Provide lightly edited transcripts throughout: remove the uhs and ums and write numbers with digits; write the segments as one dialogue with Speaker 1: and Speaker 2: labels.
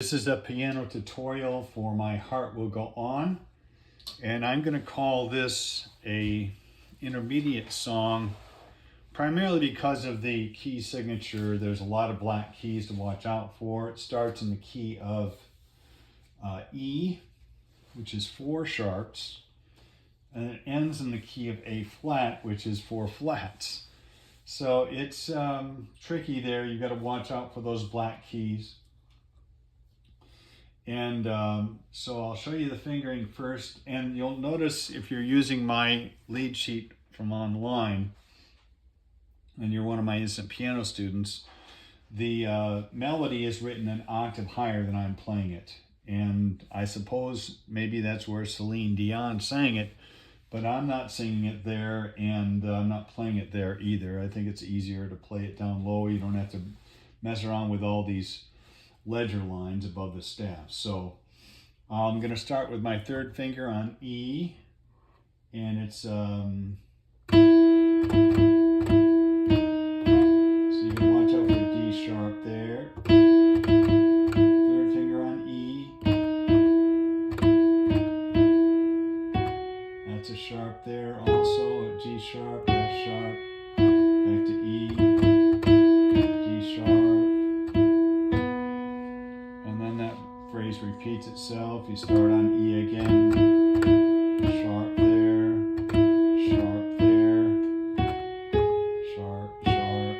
Speaker 1: This is a piano tutorial for My Heart Will Go On, and I'm going to call this a intermediate song primarily because of the key signature. There's a lot of black keys to watch out for. It starts in the key of E, which is 4 sharps, and it ends in the key of A flat, which is 4 flats. So it's tricky there. You've got to watch out for those black keys. And so I'll show you the fingering first, and you'll notice if you're using my lead sheet from online and you're one of my instant piano students, the melody is written an octave higher than I'm playing it. And I suppose maybe that's where Celine Dion sang it, but I'm not singing it there, and I'm not playing it there either. I think it's easier to play it down low. You don't have to mess around with all these ledger lines above the staff. So I'm going to start with my third finger on E, and it's so you can watch out for a D sharp there. Third finger on E, that's a sharp there. Also a G sharp, F sharp, back to E, D sharp. Phrase repeats itself. You start on E again, sharp there, sharp there, sharp, sharp.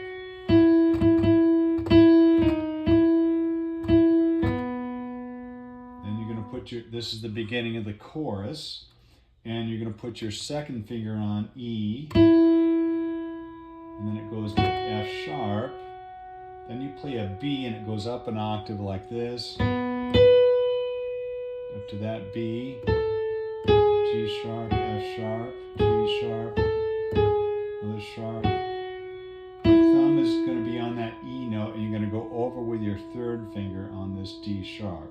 Speaker 1: Then you're going to put this is the beginning of the chorus, and you're going to put your second finger on E, and then it goes to F sharp. Then you play a B and it goes up an octave like this. Up to that B, G sharp, F sharp, G sharp, another sharp. Your thumb is going to be on that E note, and you're going to go over with your third finger on this D sharp.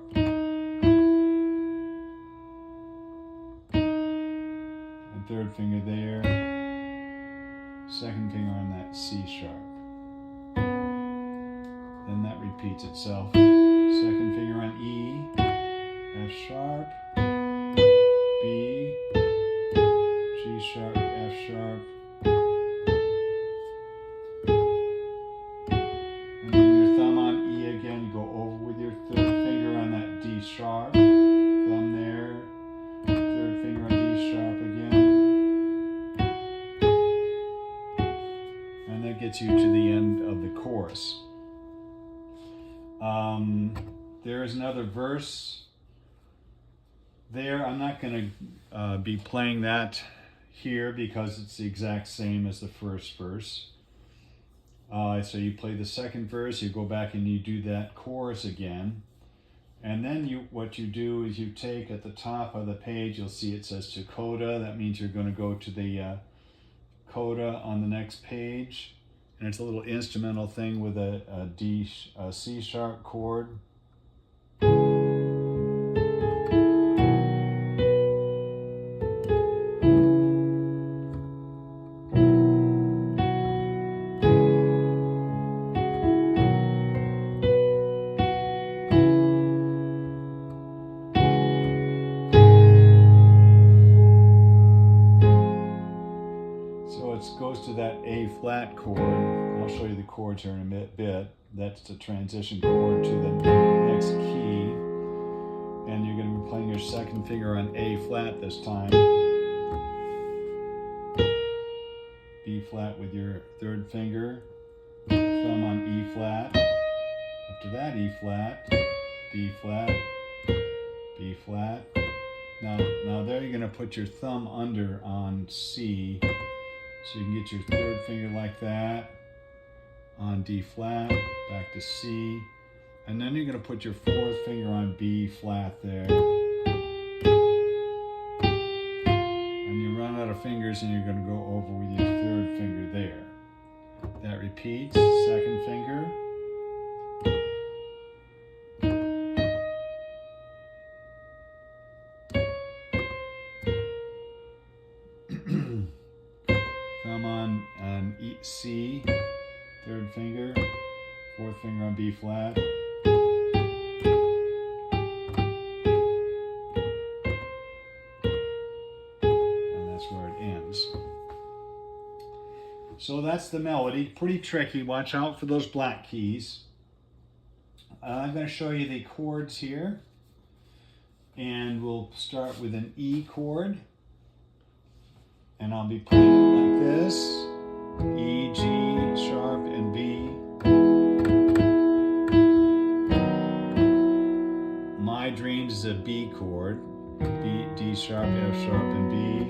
Speaker 1: And third finger there, second finger on that C sharp. Then that repeats itself. Second finger on E, F sharp, B, G sharp, F sharp, and then your thumb on E again. You go over with your third finger on that D sharp, thumb there, third finger on D sharp again, and that gets you to the end of the chorus. There is another verse there. I'm not going to be playing that here because it's the exact same as the first verse. So you play the second verse, you go back and you do that chorus again. And then what you do is you take at the top of the page, you'll see it says to coda. That means you're going to go to the coda on the next page. And it's a little instrumental thing with a C sharp chord. So it goes to that A flat chord. I'll show you the chords here in a bit. That's the transition chord to the next key. And you're going to be playing your second finger on A flat this time. B flat with your third finger. Thumb on E flat. After that, E flat, D flat, B flat. Now there you're going to put your thumb under on C. So you can get your third finger like that on D flat, back to C, and then you're going to put your fourth finger on B flat there. And you run out of fingers and you're going to go over with your third finger there. That repeats, second finger. Thumb on E, C, third finger, fourth finger on B flat, So that's the melody. Pretty tricky. Watch out for those black keys. I'm going to show you the chords here. And we'll start with an E chord. And I'll be playing it like this. E, G, sharp, and B. My Dreams is a B chord. B, D sharp, F sharp, and B.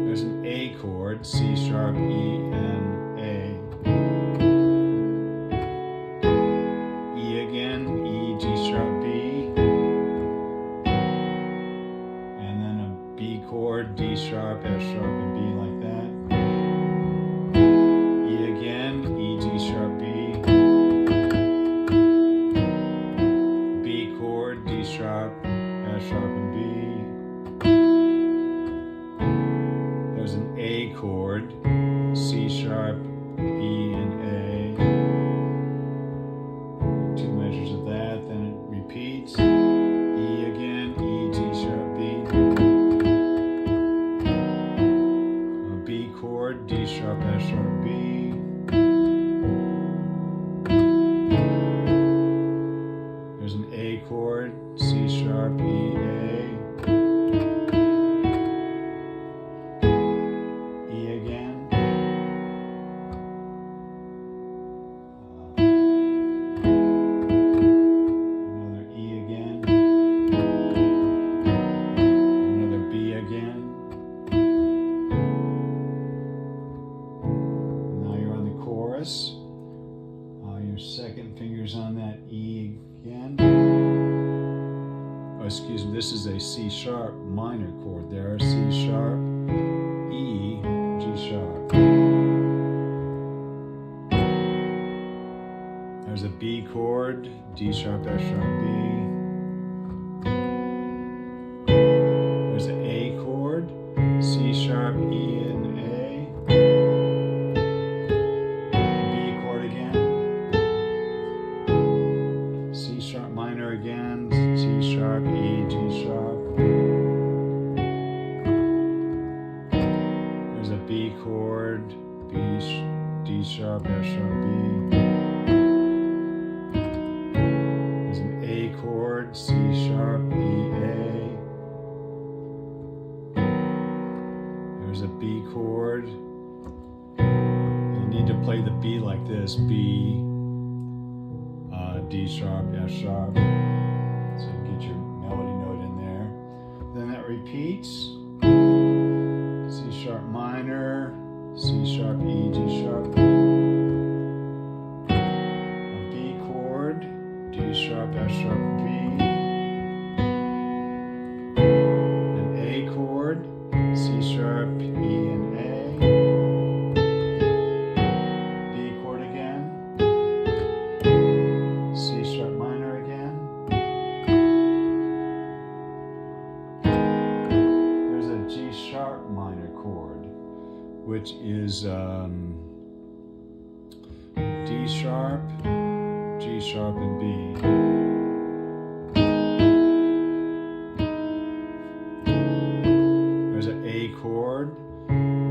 Speaker 1: There's an A chord, C sharp, E, and A. E again, E, G sharp, B. And then a B chord, D sharp, F sharp, and B like that. E again, E, G sharp, B. D sharp, F sharp, and B. There's an A chord, C sharp, E, and A. Two measures of that, then it repeats. E again, E, G sharp, B. A B chord, D sharp, F sharp, B. There's an A chord, C sharp, E, A. E again. Another E again. Another B again. Now you're on the chorus. Your second finger's on that E again. Oh, excuse me, this is a C sharp minor chord there. C sharp, E, G sharp. There's a B chord, D sharp, F sharp, B. There's an A chord, C sharp, E, and A. B chord again. C sharp minor again, C sharp, E, G sharp. There's a B chord, B, D sharp, F sharp, B. There's an A chord, C sharp, E, A. There's a B chord. You need to play the B like this, B, D sharp, F sharp, so you get your melody note in there. Then that repeats. C sharp minor, C sharp, E, G sharp. A B chord, D sharp, F sharp, B. An A chord, C sharp, E, and A. Minor chord, which is D sharp, G sharp, and B. There's an A chord,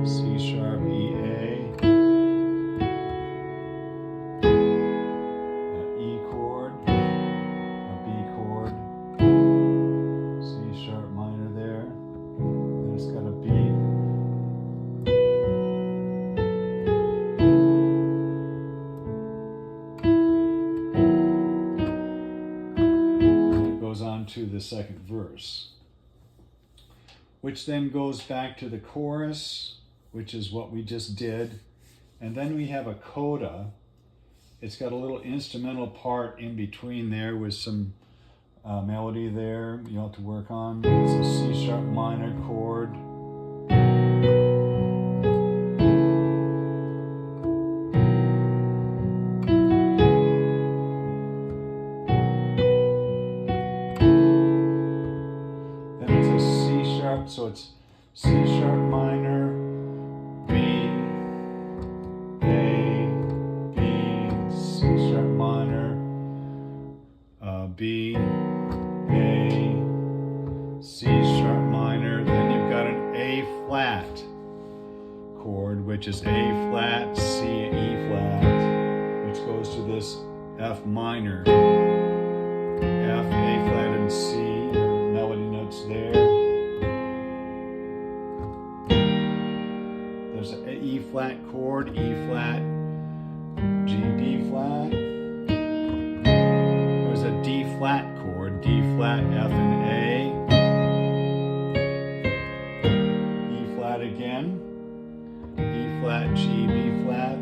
Speaker 1: C sharp, E, A. An E chord, a B chord, C sharp minor there. Then it's got a B. On to the second verse, which then goes back to the chorus, which is what we just did, and then we have a coda. It's got a little instrumental part in between there with some melody there you'll have to work on. It's a C sharp minor chord. So it's C sharp minor, B, A, B, C sharp minor, B, A, C sharp minor, then you've got an A flat. which is A flat, C, E flat, which goes to this F minor. F, A flat, and C, your melody notes there. There's an E flat chord, E flat, G, B flat. There's a D flat chord, D flat, F, and A. E flat again. E flat, G, B flat.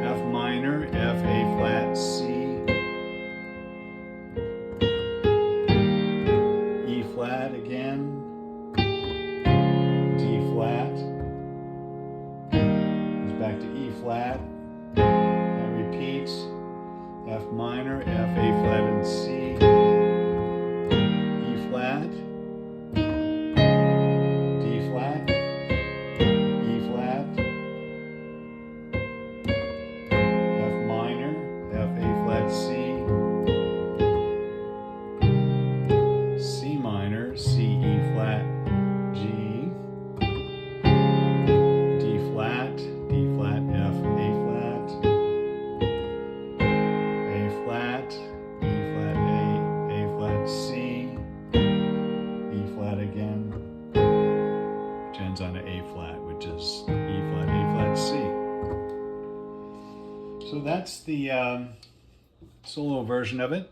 Speaker 1: F minor, F, A flat, C. E flat again. D flat. Goes back to E flat. That repeats. F minor, F, A flat, and C. E flat. D flat. E flat. F minor, F, A flat, C. C minor, C, E flat, G. D flat, F, A flat. A flat, E flat, A flat, C. E flat again. Which ends on an A flat, which is E flat, A flat, C. So that's the solo version of it.